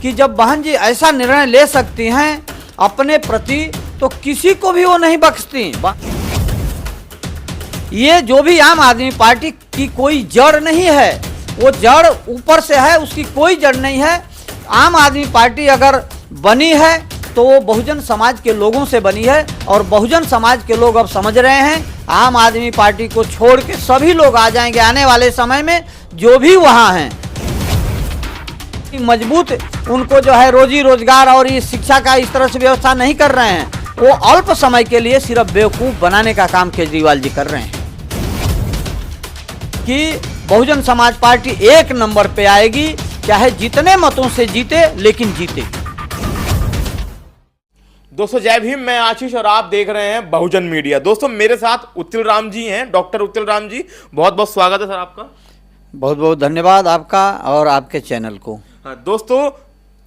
कि जब बहन जी ऐसा निर्णय ले सकती हैं अपने प्रति, तो किसी को भी वो नहीं बख्शती। ये जो भी आम आदमी पार्टी की कोई जड़ नहीं है, वो जड़ ऊपर से है, उसकी कोई जड़ नहीं है। आम आदमी पार्टी अगर बनी है तो वो बहुजन समाज के लोगों से बनी है, और बहुजन समाज के लोग अब समझ रहे हैं आम आदमी पार्टी को छोड़ के सभी लोग आ जाएंगे आने वाले समय में, जो भी वहाँ हैं। मजबूत उनको जो है रोजी रोजगार और ये शिक्षा का इस तरह से व्यवस्था नहीं कर रहे हैं, वो अल्प समय के लिए सिर्फ बेवकूफ़ बनाने का काम केजरीवाल जी कर रहे हैं कि बहुजन समाज पार्टी 1 नंबर पे आएगी, चाहे जितने मतों से जीते, लेकिन जीते। दोस्तों जय भीम, मैं आशीष और आप देख रहे हैं बहुजन मीडिया। दोस्तों मेरे साथ उत्तिल राम जी हैं, डॉक्टर उत्तिल राम जी, बहुत बहुत स्वागत है सर आपका। बहुत बहुत धन्यवाद आपका और आपके चैनल को। दोस्तों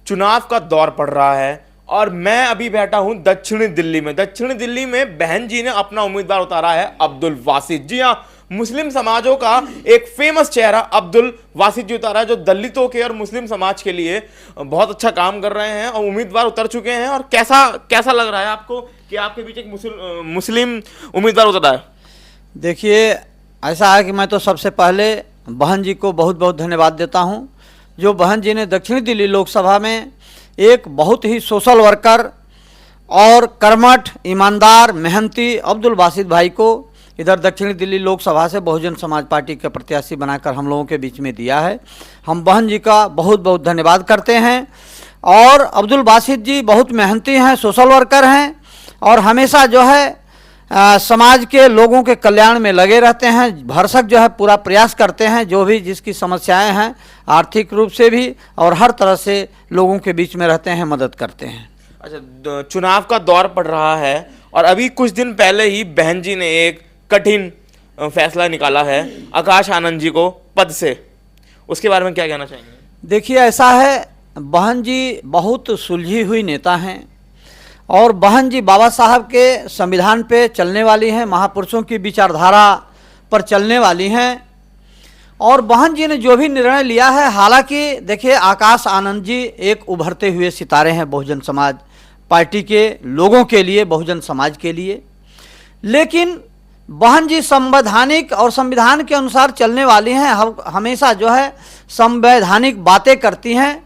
चुनाव का दौर पड़ रहा है और मैं अभी बैठा हूं दक्षिणी दिल्ली में। दक्षिणी दिल्ली में बहन जी ने अपना उम्मीदवार उतारा है अब्दुल वासिद। जी हाँ, मुस्लिम समाजों का एक फेमस चेहरा अब्दुल वासिद जी उतारा है, जो दलितों के और मुस्लिम समाज के लिए बहुत अच्छा काम कर रहे हैं और उम्मीदवार उतर चुके हैं। और कैसा लग रहा है आपको कि आपके बीच एक मुस्लिम उम्मीदवार उतरा है? देखिए, ऐसा है कि मैं तो सबसे पहले बहन जी को बहुत बहुत धन्यवाद देता हूं, जो बहन जी ने दक्षिणी दिल्ली लोकसभा में एक बहुत ही सोशल वर्कर और कर्मठ, ईमानदार, मेहनती अब्दुल वासिद भाई को इधर दक्षिणी दिल्ली लोकसभा से बहुजन समाज पार्टी के प्रत्याशी बनाकर हम लोगों के बीच में दिया है। हम बहन जी का बहुत बहुत धन्यवाद करते हैं। और अब्दुल वासिद जी बहुत मेहनती हैं, सोशल वर्कर हैं और हमेशा जो है समाज के लोगों के कल्याण में लगे रहते हैं। भरसक जो है पूरा प्रयास करते हैं, जो भी जिसकी समस्याएं हैं आर्थिक रूप से भी और हर तरह से लोगों के बीच में रहते हैं, मदद करते हैं। अच्छा, चुनाव का दौर पड़ रहा है और अभी कुछ दिन पहले ही बहन जी ने एक कठिन फैसला निकाला है आकाश आनंद जी को पद से, उसके बारे में क्या कहना चाहेंगे? देखिए, ऐसा है, बहन जी बहुत सुलझी हुई नेता हैं और बहन जी बाबा साहब के संविधान पे चलने वाली हैं, महापुरुषों की विचारधारा पर चलने वाली हैं। और बहन जी ने जो भी निर्णय लिया है, हालांकि देखिए आकाश आनंद जी एक उभरते हुए सितारे हैं बहुजन समाज पार्टी के लोगों के लिए, बहुजन समाज के लिए, लेकिन बहन जी संवैधानिक और संविधान के अनुसार चलने वाली हैं। हमेशा जो है संवैधानिक बातें करती हैं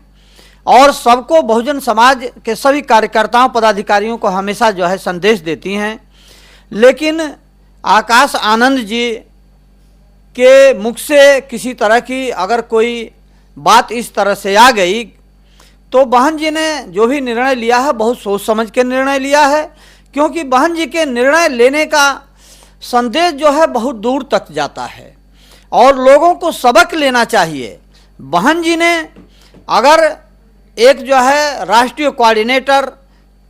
और सबको, बहुजन समाज के सभी कार्यकर्ताओं पदाधिकारियों को हमेशा जो है संदेश देती हैं। लेकिन आकाश आनंद जी के मुख से किसी तरह की अगर कोई बात इस तरह से आ गई, तो बहन जी ने जो भी निर्णय लिया है बहुत सोच समझ के निर्णय लिया है, क्योंकि बहन जी के निर्णय लेने का संदेश जो है बहुत दूर तक जाता है और लोगों को सबक लेना चाहिए। बहन जी ने अगर एक जो है राष्ट्रीय कोऑर्डिनेटर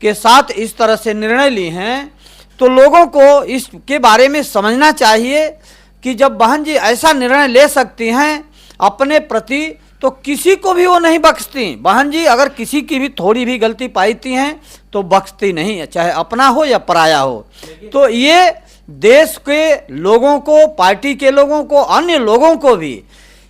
के साथ इस तरह से निर्णय ली हैं, तो लोगों को इसके बारे में समझना चाहिए कि जब बहन जी ऐसा निर्णय ले सकती हैं अपने प्रति, तो किसी को भी वो नहीं बख्शती। बहन जी अगर किसी की भी थोड़ी भी गलती पाती हैं तो बख्शती नहीं है, चाहे अपना हो या पराया हो। तो ये देश के लोगों को, पार्टी के लोगों को, अन्य लोगों को भी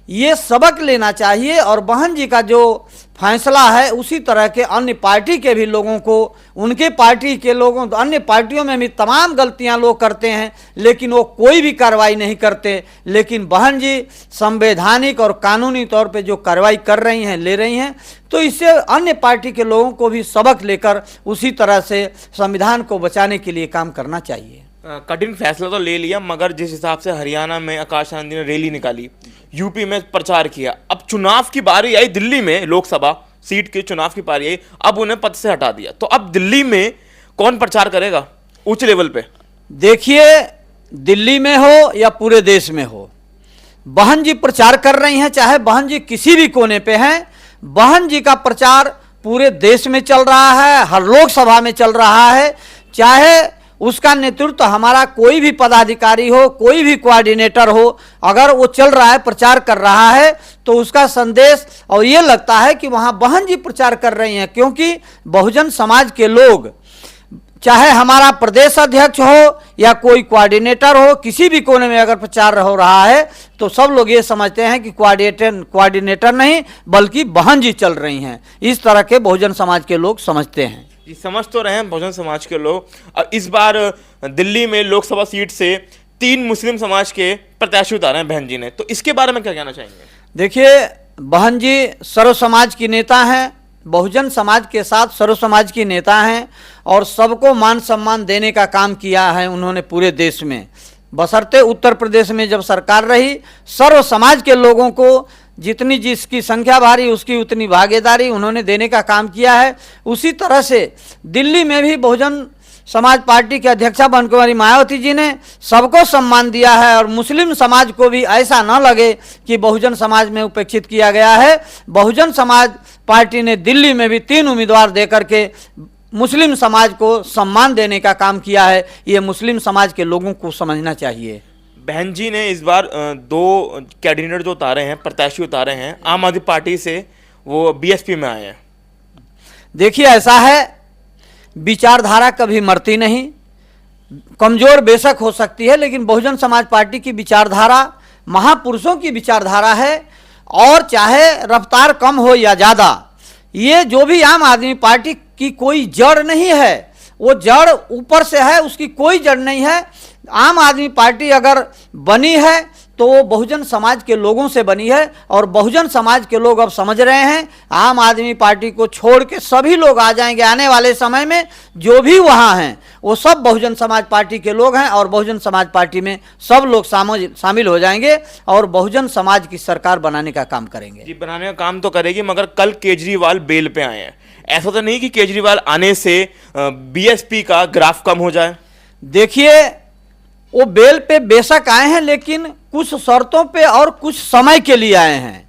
ये सबक लेना चाहिए और बहन जी का जो फैसला है उसी तरह के अन्य पार्टी के भी लोगों को, उनके पार्टी के लोगों, अन्य पार्टियों में भी तमाम गलतियां लोग करते हैं लेकिन वो कोई भी कार्रवाई नहीं करते। लेकिन बहन जी संवैधानिक और कानूनी तौर पे जो कार्रवाई कर रही हैं, ले रही हैं, तो इससे अन्य पार्टी के लोगों को भी सबक लेकर उसी तरह से संविधान को बचाने के लिए काम करना चाहिए। कठिन फैसला तो ले लिया, मगर जिस हिसाब से हरियाणा में आकाश आनंद ने रैली निकाली, यूपी में प्रचार किया, अब चुनाव की बारी आई, दिल्ली में लोकसभा सीट के चुनाव की बारी आई, अब उन्हें पद से हटा दिया, तो अब दिल्ली में कौन प्रचार करेगा उच्च लेवल पे? देखिए, दिल्ली में हो या पूरे देश में हो, बहन जी प्रचार कर रही हैं, चाहे बहन जी किसी भी कोने पे हैं। बहन जी का प्रचार पूरे देश में चल रहा है, हर लोकसभा में चल रहा है, चाहे उसका नेतृत्व हमारा कोई भी पदाधिकारी हो, कोई भी कोऑर्डिनेटर हो, अगर वो चल रहा है, प्रचार कर रहा है, तो उसका संदेश, और ये लगता है कि वहाँ बहन जी प्रचार कर रही हैं, क्योंकि बहुजन समाज के लोग चाहे हमारा प्रदेश अध्यक्ष हो या कोई कोऑर्डिनेटर हो, किसी भी कोने में अगर प्रचार हो रहा है तो सब लोग ये समझते हैं कि कोऑर्डिनेटर नहीं बल्कि बहन जी चल रही हैं। इस तरह के बहुजन समाज के लोग समझते हैं। जी, समझ तो रहे हैं बहुजन समाज के लोग। अब इस बार दिल्ली में लोकसभा सीट से 3 मुस्लिम समाज के प्रत्याशी उतारे हैं बहन जी ने, तो इसके बारे में क्या कहना चाहेंगे? देखिए, बहन जी सर्व समाज की नेता हैं, बहुजन समाज के साथ सर्व समाज की नेता हैं और सबको मान सम्मान देने का काम किया है उन्होंने पूरे देश में। बशर्ते उत्तर प्रदेश में जब सरकार रही, सर्व समाज के लोगों को जितनी जिसकी संख्या भारी उसकी उतनी भागीदारी उन्होंने देने का काम किया है। उसी तरह से दिल्ली में भी बहुजन समाज पार्टी के अध्यक्षा बनकुमारी मायावती जी ने सबको सम्मान दिया है और मुस्लिम समाज को भी ऐसा न लगे कि बहुजन समाज में उपेक्षित किया गया है। बहुजन समाज पार्टी ने दिल्ली में भी 3 उम्मीदवार देकर के मुस्लिम समाज को सम्मान देने का काम किया है। ये मुस्लिम समाज के लोगों को समझना चाहिए। बहन जी ने इस बार 2 कैंडिडेट जो उतारे हैं, प्रत्याशी उतारे हैं, आम आदमी पार्टी से वो बीएसपी में आए हैं। देखिए, ऐसा है, विचारधारा कभी मरती नहीं, कमजोर बेशक हो सकती है, लेकिन बहुजन समाज पार्टी की विचारधारा महापुरुषों की विचारधारा है और चाहे रफ्तार कम हो या ज़्यादा, ये जो भी आम आदमी पार्टी की कोई जड़ नहीं है, वो जड़ ऊपर से है, उसकी कोई जड़ नहीं है। आम आदमी पार्टी अगर बनी है तो वो बहुजन समाज के लोगों से बनी है और बहुजन समाज के लोग अब समझ रहे हैं आम आदमी पार्टी को छोड़ के सभी लोग आ जाएंगे। आने वाले समय में जो भी वहाँ हैं वो सब बहुजन समाज पार्टी के लोग हैं और बहुजन समाज पार्टी में सब लोग शामिल हो जाएंगे और बहुजन समाज की सरकार बनाने का काम करेंगे। जी, बनाने का काम तो करेगी, मगर कल केजरीवाल बेल पे आए हैं। ऐसा तो नहीं कि केजरीवाल आने से बीएसपी का ग्राफ कम हो जाए? देखिए, वो बेल पे बेशक आए हैं लेकिन कुछ शर्तों पे और कुछ समय के लिए आए हैं,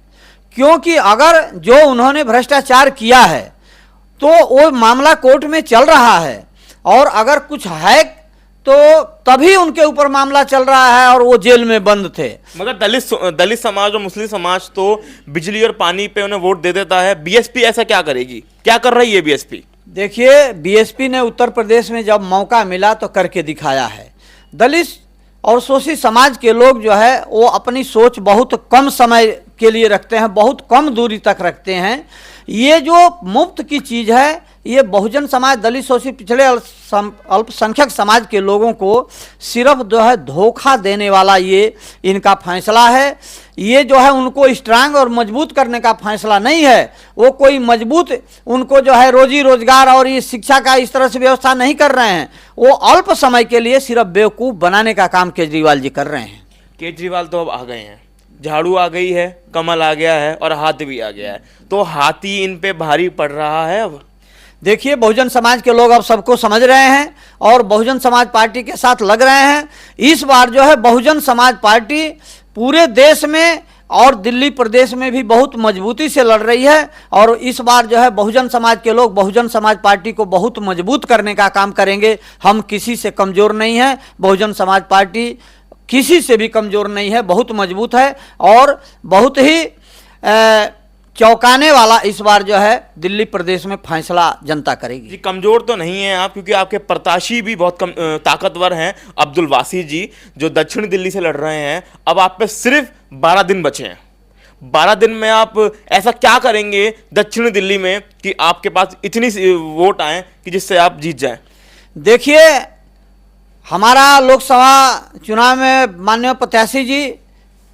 क्योंकि अगर जो उन्होंने भ्रष्टाचार किया है तो वो मामला कोर्ट में चल रहा है और अगर कुछ है तो तभी उनके ऊपर मामला चल रहा है और वो जेल में बंद थे। मगर दलित समाज और मुस्लिम समाज तो बिजली और पानी पे उन्हें वोट दे देता है। बीएसपी ऐसा क्या करेगी? क्या कर रही है बीएसपी? देखिए, बीएसपी ने उत्तर प्रदेश में जब मौका मिला तो करके दिखाया है। दलित और शोषित समाज के लोग जो है वो अपनी सोच बहुत कम समय के लिए रखते हैं, बहुत कम दूरी तक रखते हैं। ये जो मुफ्त की चीज़ है, ये बहुजन समाज, दलित, शोषित, पिछड़े अल्पसंख्यक समाज के लोगों को सिर्फ जो है धोखा देने वाला ये इनका फैसला है। ये जो है उनको स्ट्रांग और मजबूत करने का फैसला नहीं है। वो कोई मजबूत उनको जो है रोजी रोजगार और ये शिक्षा का इस तरह से व्यवस्था नहीं कर रहे हैं। वो अल्प समय के लिए सिर्फ बेवकूफ़ बनाने का काम केजरीवाल जी कर रहे हैं। केजरीवाल तो अब आ गए हैं, झाड़ू आ गई है, कमल आ गया है और हाथ भी आ गया है, तो हाथी इन पे भारी पड़ रहा है। अब देखिए, बहुजन समाज के लोग अब सबको समझ रहे हैं और बहुजन समाज पार्टी के साथ लग रहे हैं। इस बार जो है बहुजन समाज पार्टी पूरे देश में और दिल्ली प्रदेश में भी बहुत मजबूती से लड़ रही है और इस बार जो है बहुजन समाज के लोग बहुजन समाज पार्टी को बहुत मजबूत करने का काम करेंगे। हम किसी से कमज़ोर नहीं हैं, बहुजन समाज पार्टी किसी से भी कमज़ोर नहीं है, बहुत मजबूत है और बहुत ही चौंकाने वाला इस बार जो है दिल्ली प्रदेश में फैसला जनता करेगी। जी, कमजोर तो नहीं है आप, क्योंकि आपके प्रत्याशी भी बहुत ताकतवर हैं, अब्दुल वासी जी, जो दक्षिण दिल्ली से लड़ रहे हैं। अब आप पे सिर्फ 12 दिन बचे हैं। 12 दिन में आप ऐसा क्या करेंगे दक्षिण दिल्ली में कि आपके पास इतनी वोट आए कि जिससे आप जीत जाएं? देखिए, हमारा लोकसभा चुनाव में माननीय प्रत्याशी जी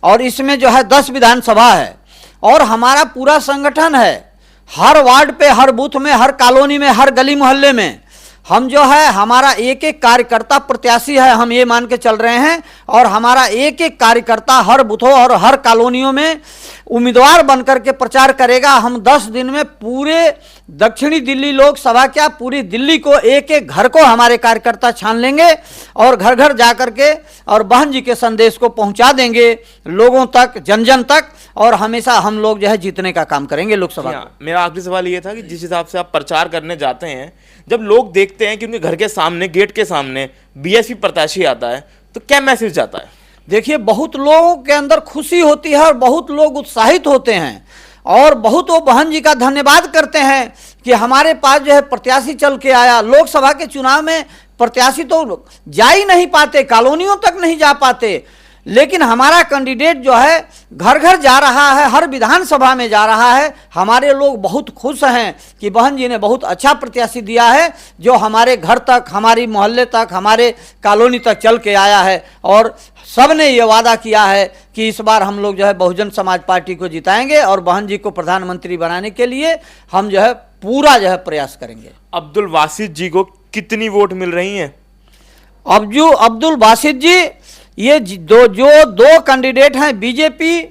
और इसमें जो है 10 विधानसभा है और हमारा पूरा संगठन है। हर वार्ड पे, हर बूथ में, हर कॉलोनी में, हर गली मोहल्ले में हम जो है हमारा एक एक कार्यकर्ता प्रत्याशी है, हम ये मान के चल रहे हैं और हमारा एक एक कार्यकर्ता हर बूथों और हर कॉलोनियों में उम्मीदवार बनकर के प्रचार करेगा। हम 10 दिन में पूरे दक्षिणी दिल्ली लोकसभा क्या पूरी दिल्ली को एक एक घर को हमारे कार्यकर्ता छान लेंगे और घर घर जा कर के और बहन जी के संदेश को पहुंचा देंगे लोगों तक, जन जन तक, और हमेशा हम लोग जो है जीतने का काम करेंगे लोकसभा। मेरा आखिरी सवाल ये था कि जिस हिसाब से आप प्रचार करने जाते हैं, जब लोग देखते हैं कि उनके घर के सामने, गेट के सामने बीएसपी प्रत्याशी आता है, तो क्या मैसेज जाता है? देखिए, बहुत लोगों के अंदर खुशी होती है और बहुत लोग उत्साहित होते हैं और बहुत वो बहन जी का धन्यवाद करते हैं कि हमारे पास जो है प्रत्याशी चल के आया। लोकसभा के चुनाव में प्रत्याशी तो जा ही नहीं पाते, कॉलोनियों तक नहीं जा पाते, लेकिन हमारा कैंडिडेट जो है घर घर जा रहा है, हर विधानसभा में जा रहा है। हमारे लोग बहुत खुश हैं कि बहन जी ने बहुत अच्छा प्रत्याशी दिया है, जो हमारे घर तक, हमारी मोहल्ले तक, हमारे कॉलोनी तक चल के आया है। और सब ने ये वादा किया है कि इस बार हम लोग जो है बहुजन समाज पार्टी को जिताएंगे और बहन जी को प्रधानमंत्री बनाने के लिए हम जो है पूरा जो है प्रयास करेंगे। अब्दुल बासित जी को कितनी वोट मिल रही हैं? अब्दुल बासित जी, ये दो कैंडिडेट हैं बीजेपी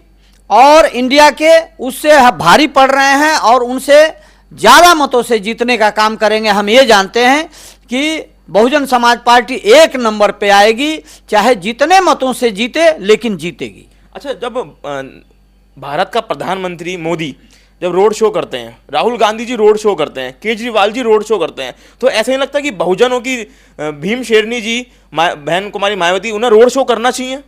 और इंडिया के, उससे भारी पड़ रहे हैं और उनसे ज़्यादा मतों से जीतने का काम करेंगे। हम ये जानते हैं कि बहुजन समाज पार्टी 1 नंबर पे आएगी, चाहे जितने मतों से जीते, लेकिन जीतेगी। अच्छा, जब भारत का प्रधानमंत्री मोदी जब रोड शो करते हैं, राहुल गांधी जी रोड शो करते हैं, केजरीवाल जी रोड शो करते हैं, तो ऐसा नहीं लगता कि बहुजनों की भीम शेरनी जी, बहन कुमारी मायावती, उन्हें रोड शो करना चाहिए?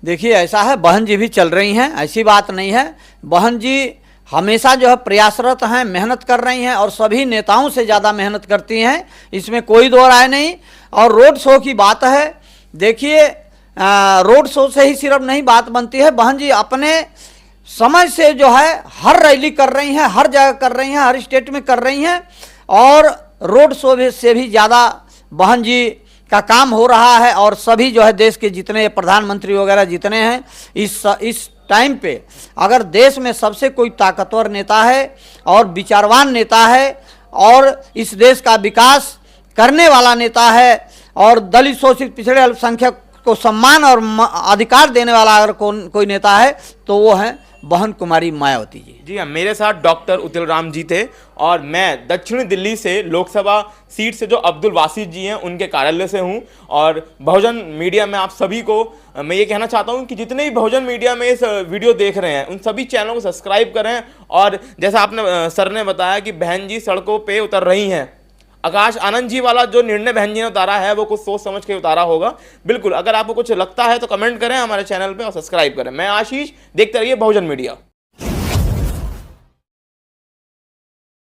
देखिए, ऐसा है, बहन जी भी चल रही हैं, ऐसी बात नहीं है। बहन जी हमेशा जो है प्रयासरत हैं, मेहनत कर रही हैं और सभी नेताओं से ज़्यादा मेहनत करती हैं, इसमें कोई दो राय नहीं। और रोड शो की बात है, देखिए रोड शो से ही सिर्फ नहीं बात बनती है, बहन जी अपने समय से जो है हर रैली कर रही हैं, हर जगह कर रही हैं, हर स्टेट में कर रही हैं। और रोड शो से भी ज़्यादा बहन जी का काम हो रहा है। और सभी जो है देश के जितने प्रधानमंत्री वगैरह जितने हैं, इस टाइम पे अगर देश में सबसे कोई ताकतवर नेता है और विचारवान नेता है और इस देश का विकास करने वाला नेता है और दलित, शोषित, पिछड़े, अल्पसंख्यक को सम्मान और अधिकार देने वाला अगर कोई नेता है तो वो है बहन कुमारी मायावती जी। जी हाँ, मेरे साथ डॉक्टर उतिल राम जी थे और मैं दक्षिणी दिल्ली से लोकसभा सीट से जो अब्दुल बासित जी हैं उनके कार्यालय से हूं। और बहुजन मीडिया में आप सभी को मैं ये कहना चाहता हूं कि जितने भी बहुजन मीडिया में इस वीडियो देख रहे हैं उन सभी चैनलों को सब्सक्राइब करें। और जैसा आपने सर ने बताया कि बहन जी सड़कों पर उतर रही हैं, आकाश आनंद जी वाला जो निर्णय बहन जी ने उतारा है वो कुछ सोच समझ के उतारा होगा। बिल्कुल, अगर आपको कुछ लगता है तो कमेंट करें हमारे चैनल पे और सब्सक्राइब करें। मैं आशीष, देखते रहिए बहुजन मीडिया।